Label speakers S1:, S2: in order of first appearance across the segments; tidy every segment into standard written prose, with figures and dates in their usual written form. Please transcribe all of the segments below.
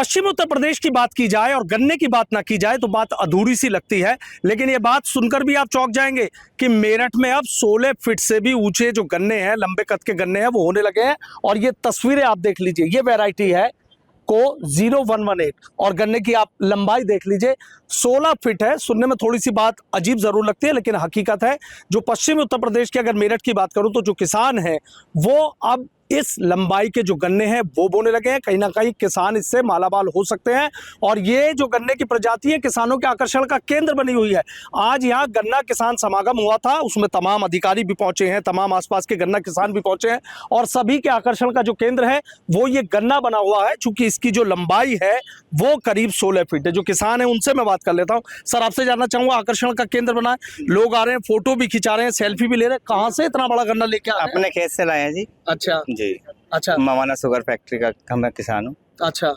S1: पश्चिमी उत्तर प्रदेश की बात की जाए और गन्ने की बात ना की जाए तो बात अधूरी सी लगती है, लेकिन ये बात सुनकर भी आप चौंक जाएंगे कि मेरठ में अब 16 फीट से भी ऊंचे जो गन्ने हैं, लंबे कद के गन्ने हैं, वो होने लगे हैं। और ये तस्वीरें आप देख लीजिए, ये वैरायटी है को 0118 और गन्ने की आप लंबाई देख लीजिए 16 फीट है। सुनने में थोड़ी सी बात अजीब जरूर लगती है, लेकिन हकीकत है। जो पश्चिमी उत्तर प्रदेश की अगर मेरठ की बात करूं तो जो किसान है वो अब इस लंबाई के जो गन्ने हैं वो बोने लगे हैं। कहीं ना कहीं किसान इससे मालामाल हो सकते हैं और ये जो गन्ने की प्रजाति है किसानों के आकर्षण का केंद्र बनी हुई है। आज यहाँ गन्ना किसान समागम हुआ था, उसमें तमाम अधिकारी भी पहुंचे हैं, तमाम आसपास के गन्ना किसान भी पहुंचे हैं और सभी के आकर्षण का जो केंद्र है वो ये गन्ना बना हुआ है। चूंकि इसकी जो लंबाई है वो करीब 16 फीट है। जो किसान है उनसे मैं बात कर लेता हूँ। सर, आपसे जानना चाहूंगा, आकर्षण का केंद्र बना है, लोग आ रहे हैं, फोटो भी खिंचा रहे हैं, सेल्फी भी ले रहे हैं, कहाँ से इतना बड़ा गन्ना लेके आ रहे हैं?
S2: अपने खेत से लाए हैं जी।
S1: अच्छा
S2: जी,
S1: अच्छा
S2: मवाना शुगर फैक्ट्री का मैं किसान हूँ।
S1: अच्छा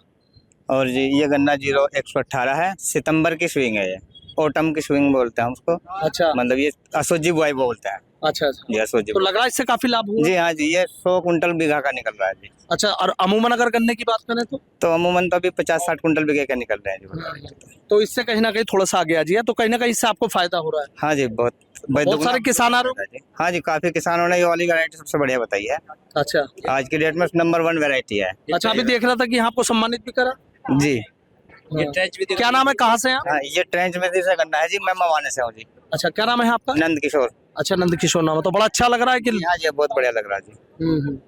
S2: और जी ये गन्ना 0118 है, सितंबर की स्विंग है, ये ऑटम की स्विंग बोलते हैं उसको।
S1: अच्छा
S2: मतलब ये असोजी बुआई बोलते हैं।
S1: अच्छा
S2: जी असोजी
S1: तो लग रहा है इससे काफी लाभ हुआ।
S2: जी हाँ जी, ये 100 कुंटल बीघा का निकल रहा है जी।
S1: अच्छा, और अमूमन अगर गन्ने की बात करें तो
S2: अमूमन तो अभी 50-60 कुंटल बीघे का निकल रहे हैं जी।
S1: तो इससे कहीं ना कहीं थोड़ा सा आगे आ जाइए, तो कहीं ना कहीं इससे आपको फायदा हो रहा है।
S2: हाँ जी, बहुत
S1: सारे किसान आ रहे
S2: जी। हाँ जी, काफी किसानों ने ये वाली वैरायटी सबसे बढ़िया बताई है।
S1: अच्छा
S2: आज की डेट में नंबर 1 वैरायटी है।
S1: अच्छा, अभी देख रहा था कि यहाँ आपको सम्मानित भी करा।
S2: जी,
S1: ये ट्रेंच भी क्या नाम है, कहाँ से हैं आप?
S2: हाँ ये ट्रेंच में से गन्ना है जी, मैं मवाने से हूँ जी।
S1: अच्छा, क्या नाम है आपका?
S2: नंद किशोर।
S1: अच्छा, नंद किशोर नाम है। तो बड़ा अच्छा लग रहा है कि
S2: हाँ जी, बहुत बढ़िया लग रहा है जी।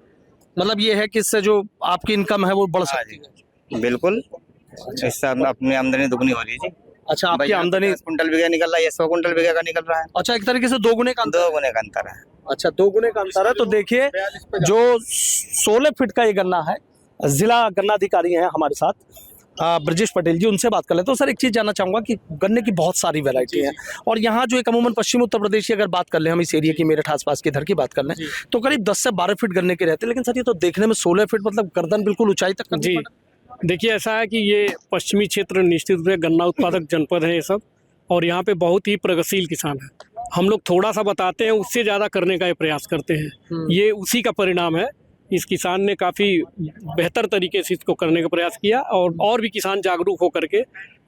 S1: मतलब ये है कि इससे जो आपकी इनकम है वो बढ़
S2: हाँ
S1: सकती है।
S2: जी, बिल्कुल। इससे अपनी आमदनी दुगनी हो रही है जी।
S1: अच्छा, आपकी आमदनी
S2: 10 कुंटल बीघा निकल रहा है, ये 100 कुंटल बीघा का निकल रहा है।
S1: अच्छा, एक तरीके से 2 गुने का अंतर।
S2: 2 गुने का अंतर है।
S1: अच्छा, 2 गुने का अंतर है। तो देखिए, जो 16 फीट का ये गन्ना है, जिला गन्ना अधिकारी हैं हमारे साथ ब्रजेश पटेल जी, उनसे बात कर लेते हैं। तो सर, एक चीज जानना चाहूंगा कि गन्ने की बहुत सारी वैरायटी है और यहाँ जो एक अमूमन पश्चिमी उत्तर प्रदेश की अगर बात कर ले, हम इस एरिया की मेरठ आसपास के इधर की बात कर लें तो करीब 10 से 12 फीट गन्ने के रहते हैं। लेकिन सर, ये तो देखने में 16 फीट, मतलब गर्दन बिल्कुल ऊंचाई तक करनी
S3: जी।
S1: पड़े।
S3: देखिए, ऐसा है कि ये पश्चिमी क्षेत्र निश्चित रूप से गन्ना उत्पादक जनपद है ये सब, और यहाँ पे बहुत ही प्रगतिशील किसान है। हम लोग थोड़ा सा बताते हैं, उससे ज़्यादा करने का ये प्रयास करते हैं। ये उसी का परिणाम है। इस किसान ने काफ़ी बेहतर तरीके से इसको करने का प्रयास किया और भी किसान जागरूक होकर के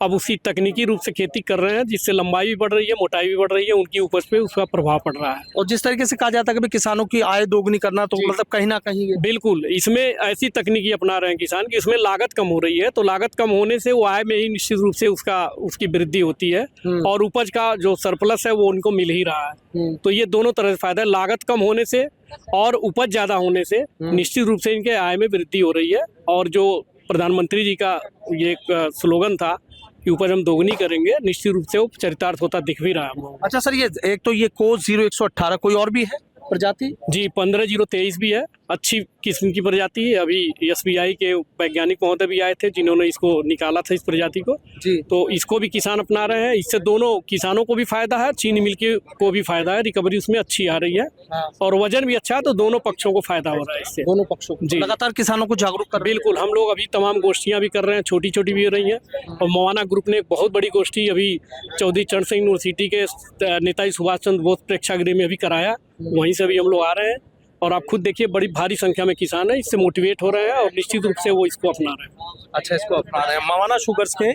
S3: अब उसी तकनीकी रूप से खेती कर रहे हैं, जिससे लंबाई भी बढ़ रही है, मोटाई भी बढ़ रही है, उनकी उपज पे उसका प्रभाव पड़ रहा है।
S1: और जिस तरीके से कहा जाता है कि भाई किसानों की आय दोगुनी करना, तो मतलब कहीं ना कहीं
S3: बिल्कुल इसमें ऐसी तकनीकी अपना रहे हैं किसान कि इसमें लागत कम हो रही है, तो लागत कम होने से वो आय में ही निश्चित रूप से उसकी वृद्धि होती है और उपज का जो सरप्लस है वो उनको मिल ही रहा है। तो ये दोनों तरह से फायदा है, लागत कम होने से और उपज ज्यादा होने से निश्चित रूप से इनके आय में वृद्धि हो रही है। और जो प्रधानमंत्री जी का ये एक स्लोगन था कि उपज हम दोगुनी करेंगे, निश्चित रूप से वो चरितार्थ होता दिख भी रहा है हम लोगों को।
S1: अच्छा सर, ये एक तो ये को 0118, कोई और भी है प्रजाति?
S3: जी, 15023 भी है, अच्छी किस्म की प्रजाति है। अभी SBI के वैज्ञानिक महोदय भी आए थे जिन्होंने इसको निकाला था, इस प्रजाति को
S1: जी।
S3: तो इसको भी किसान अपना रहे हैं। इससे दोनों किसानों को भी फायदा है, चीनी मिल को भी फायदा है, रिकवरी उसमें अच्छी आ रही है और वजन भी अच्छा है, तो दोनों पक्षों को फायदा हो रहा है इससे।
S1: दोनों पक्षों को
S3: जी।
S1: लगातार किसानों को जागरूक कर।
S3: बिल्कुल, हम लोग अभी तमाम गोष्ठियां भी कर रहे हैं, छोटी छोटी भी हो रही हैं। और मवाना ग्रुप ने एक बहुत बड़ी गोष्ठी अभी चौधरी चरण सिंह यूनिवर्सिटी के नेताजी सुभाष चंद्र बोस प्रेक्षागृह में अभी कराया, वहीं से भी हम लोग आ रहे हैं। और आप खुद देखिए, बड़ी भारी संख्या में किसान है, इससे मोटिवेट हो रहे हैं और निश्चित रूप से वो इसको अपना रहे हैं।
S1: अच्छा, इसको अपना रहे हैं। मवाना शुगर्स के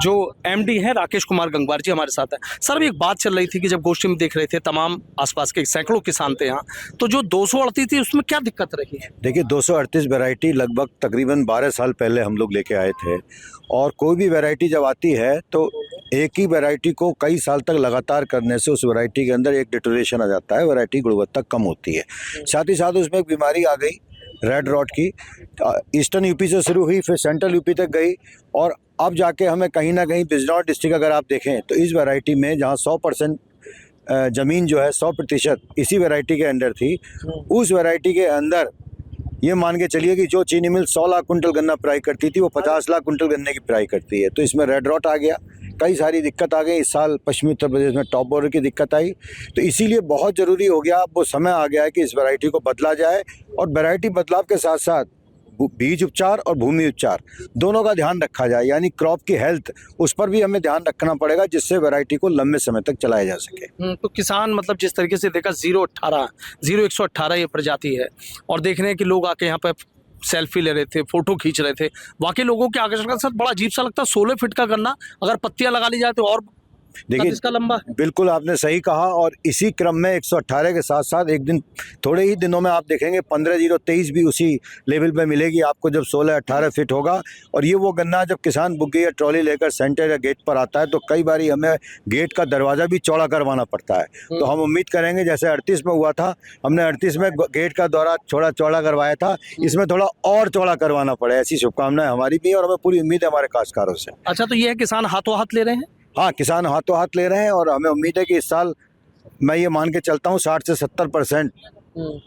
S1: जो MD हैं राकेश कुमार गंगवार जी हमारे साथ हैं। सर, एक बात चल रही थी कि जब गोष्ठी में देख रहे थे, तमाम आसपास के सैकड़ों किसान थे यहाँ, तो जो 238 थी उसमें क्या दिक्कत रही है?
S4: देखिए, 238 वैरायटी लगभग तकरीबन 12 साल पहले हम लोग लेके आए थे और कोई भी वैरायटी जब आती है तो एक ही वैरायटी को कई साल तक लगातार करने से उस वैरायटी के अंदर एक डिटोरेशन आ जाता है, वैरायटी गुणवत्ता कम होती है। साथ ही साथ उसमें एक बीमारी आ गई रेड रॉट की, ईस्टर्न यूपी से शुरू हुई, फिर सेंट्रल यूपी तक गई और अब जाके हमें कहीं ना कहीं बिजनौर डिस्ट्रिक्ट अगर आप देखें तो इस वैरायटी में जहाँ 100% ज़मीन जो है 100% इसी वैरायटी के अंदर थी, उस वैरायटी के अंदर ये मान के चलिए कि जो चीनी मिल 100 लाख कुंटल गन्ना फ्राई करती थी वो 50 लाख कुंटल गन्ने की फ्राई करती है। तो इसमें रेड रॉट आ गया, कई सारी दिक्कत आ गई। इस साल पश्चिमी उत्तर प्रदेश में टॉप बोरर की दिक्कत आई, तो इसीलिए बहुत ज़रूरी हो गया, अब वो समय आ गया है कि इस वैरायटी को बदला जाए और वैरायटी बदलाव के साथ साथ बीज उपचार और भूमि उपचार दोनों का ध्यान रखा जाए, यानी क्रॉप की हेल्थ, उस पर भी हमें ध्यान रखना पड़ेगा जिससे वैरायटी को लंबे समय तक चलाया जा सके।
S1: तो किसान मतलब जिस तरीके से देखा 0118 ये प्रजाति है और देख रहे हैं कि लोग आके यहाँ पे सेल्फी ले रहे थे, फोटो खींच रहे थे। वाकई लोगों के आकर्षण का सर बड़ा अजीब सा लगता है। 16 फीट का गन्ना, अगर पत्तियां लगा ली जाए तो और
S4: देखिए
S1: इसका लंबा है।
S4: बिल्कुल आपने सही कहा। और इसी क्रम में 118 के साथ साथ एक दिन थोड़े ही दिनों में आप देखेंगे 15,023 भी उसी लेवल पे मिलेगी आपको, जब 16-18 फीट होगा। और ये वो गन्ना जब किसान बुग्गी या ट्रॉली लेकर सेंटर या गेट पर आता है तो कई बारी हमें गेट का दरवाज़ा भी चौड़ा करवाना पड़ता है। तो हम उम्मीद करेंगे जैसे 38 में हुआ था, हमने 38 में गेट का दौरा थोड़ा चौड़ा करवाया था, इसमें थोड़ा और चौड़ा करवाना पड़े, ऐसी शुभकामनाएं हमारी भी और हमें पूरी उम्मीद है हमारे काश्तकारों से।
S1: अच्छा, तो ये है किसान हाथों हाथ ले रहे हैं?
S4: हाँ, किसान हाथों हाथ ले रहे हैं और हमें उम्मीद है कि इस साल मैं ये मान के चलता हूँ 60 से 70%,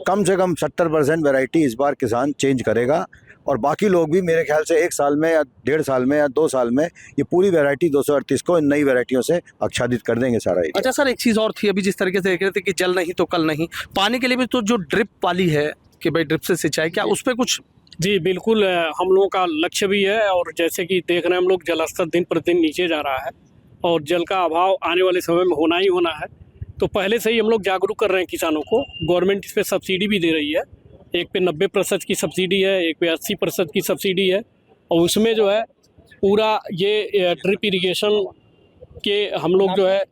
S4: कम से कम 70% वैरायटी इस बार किसान चेंज करेगा। और बाकी लोग भी मेरे ख्याल से 1 साल में या 1.5 साल में या 2 साल में ये पूरी वैरायटी 238 को इन नई वैरायटियों से आच्छादित कर देंगे सारा एरिया।
S1: अच्छा सर, एक चीज़ और थी, अभी जिस तरीके से देख रहे थे कि जल नहीं तो कल नहीं, पानी के लिए भी तो जो ड्रिप वाली है कि भाई ड्रिप से सिंचाई, क्या उस पर कुछ?
S3: जी बिल्कुल, हम लोगों का लक्ष्य भी है और जैसे कि देख रहे हैं हम लोग जल स्तर दिन प्रतिदिन नीचे जा रहा है और जल का अभाव आने वाले समय में होना ही होना है। तो पहले से ही हम लोग जागरूक कर रहे हैं किसानों को। गवर्नमेंट इस पर सब्सिडी भी दे रही है, एक पे 90% की सब्सिडी है, एक पे 80% की सब्सिडी है। और उसमें जो है पूरा ये ड्रिप इरिगेशन के हम लोग जो है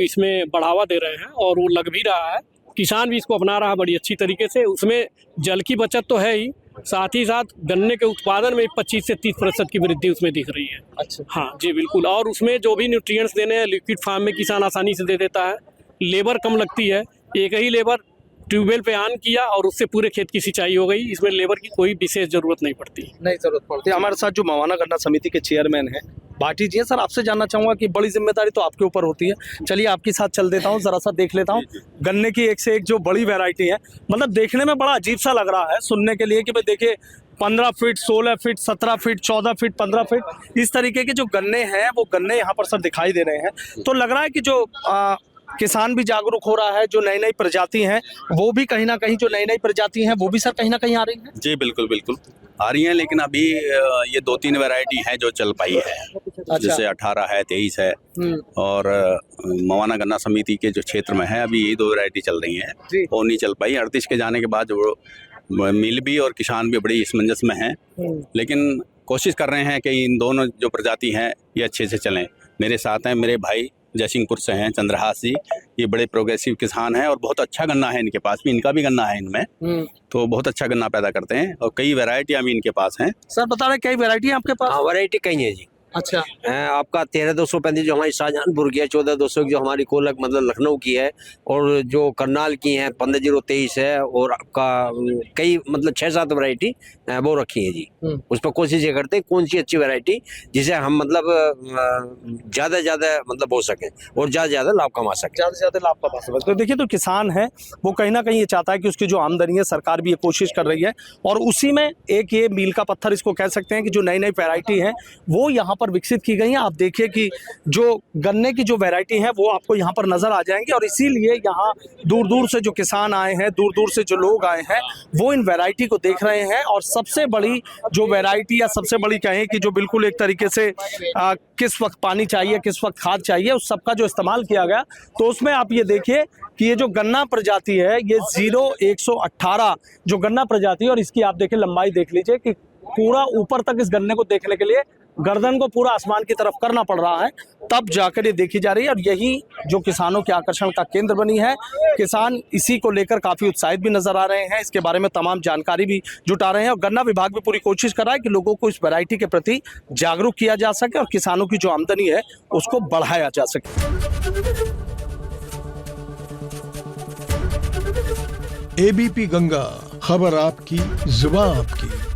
S3: इसमें बढ़ावा दे रहे हैं और वो लग भी रहा है, किसान भी इसको अपना रहा है बड़ी अच्छी तरीके से। उसमें जल की बचत तो है ही, साथ ही साथ गन्ने के उत्पादन में 25 से 30% की वृद्धि उसमें दिख रही है।
S1: अच्छा,
S3: हाँ जी बिल्कुल। और उसमें जो भी न्यूट्रिएंट्स देने हैं लिक्विड फार्म में किसान आसानी से दे देता है, लेबर कम लगती है, एक ही लेबर ट्यूबवेल पे ऑन किया और उससे पूरे खेत की सिंचाई हो गई। इसमें लेबर की कोई विशेष जरूरत नहीं पड़ती।
S1: नहीं जरूरत पड़ती। हमारे साथ जो मवाना गन्ना समिति के चेयरमैन हैं भाटी जी हैं। सर, आपसे जानना चाहूंगा कि बड़ी जिम्मेदारी तो आपके ऊपर होती है, चलिए आपके साथ चल देता हूँ, जरा सा देख लेता हूँ गन्ने की एक से एक जो बड़ी वैरायटी है। मतलब देखने में बड़ा अजीब सा लग रहा है सुनने के लिए कि भाई देखिए 15 feet, 16 feet, 17 feet, 14 feet, 15 feet, इस तरीके के जो गन्ने हैं वो गन्ने यहाँ पर सब दिखाई दे रहे हैं। तो लग रहा है कि जो किसान भी जागरूक हो रहा है, जो नई नई प्रजाति हैं वो भी कहीं ना कहीं, जो नई नई प्रजाति हैं वो भी सर कहीं ना कहीं आ रही हैं।
S5: जी बिल्कुल बिल्कुल आ रही हैं, लेकिन अभी ये 2-3 वैरायटी हैं जो चल पाई है।
S1: अच्छा।
S5: जैसे 18 है, 23 है और मवाना गन्ना समिति के जो क्षेत्र में है अभी यही 2 वैरायटी चल रही हैं, वो नहीं चल पाई। 38 के जाने के बाद जो मिल भी और किसान भी बड़ी असमंजस में हैं, लेकिन कोशिश कर रहे हैं कि इन दोनों जो प्रजाति हैं ये अच्छे से चलें। मेरे साथ हैं मेरे भाई जयसिंहपुर से हैं चंद्रहास जी, ये बड़े प्रोग्रेसिव किसान हैं और बहुत अच्छा गन्ना है इनके पास भी, इनका भी गन्ना है इनमें, तो बहुत अच्छा गन्ना पैदा करते हैं और कई वैरायटियां भी इनके पास हैं।
S1: सर बता रहे कई वैरायटी है आपके पास?
S6: हाँ, वैरायटी कई है जी।
S1: अच्छा,
S6: आपका 13,235 जो हमारी शाहजहानपुर की है, 14,200 जो हमारी कोलक मतलब लखनऊ की है, और जो करनाल की है 15,023 है, और आपका कई मतलब 6-7 वैरायटी वो रखी है जी। उस पर कोशिश ये करते हैं कौन सी अच्छी वैरायटी जिसे हम मतलब ज्यादा मतलब हो सके और ज्यादा लाभ कमा सके,
S1: ज्यादा से ज्यादा लाभ कमा सके। तो देखिए, तो किसान है वो कहीं ना कहीं ये चाहता है कि उसकी जो आमदनी है, सरकार भी ये कोशिश कर रही है और उसी में एक ये मील का पत्थर इसको कह सकते हैं कि जो नई नई वैरायटी है वो यहाँ पर विकसित की गई है। आप देखिए कि जो गन्ने की जो वैरायटी है वो आपको यहाँ पर नजर आ जाएंगी और इसीलिए यहाँ दूर दूर से जो किसान आए हैं, दूर दूर से जो लोग आए हैं वो इन वैरायटी को देख रहे हैं। और सबसे बड़ी जो वैरायटी या सबसे बड़ी कहें कि जो बिल्कुल एक तरीके से किस वक्त पानी चाहिए, किस वक्त खाद चाहिए, उस सबका जो इस्तेमाल किया गया, तो उसमें आप ये देखिए कि ये जो गन्ना प्रजाति है ये 0118 जो गन्ना प्रजाति है, और इसकी आप देखिए लंबाई देख लीजिए कि पूरा ऊपर तक इस गन्ने को देखने के लिए गर्दन को पूरा आसमान की तरफ करना पड़ रहा है, तब जाकर ये देखी जा रही है। और यही जो किसानों के आकर्षण का केंद्र बनी है। किसान इसी को लेकर काफी उत्साहित भी नजर आ रहे हैं, इसके बारे में तमाम जानकारी भी जुटा रहे हैं और गन्ना विभाग भी पूरी कोशिश कर रहा है कि लोगों को इस वैरायटी के प्रति जागरूक किया जा सके और किसानों की जो आमदनी है उसको बढ़ाया जा सके।
S7: एबीपी गंगा, खबर आपकी, जुबान आपकी।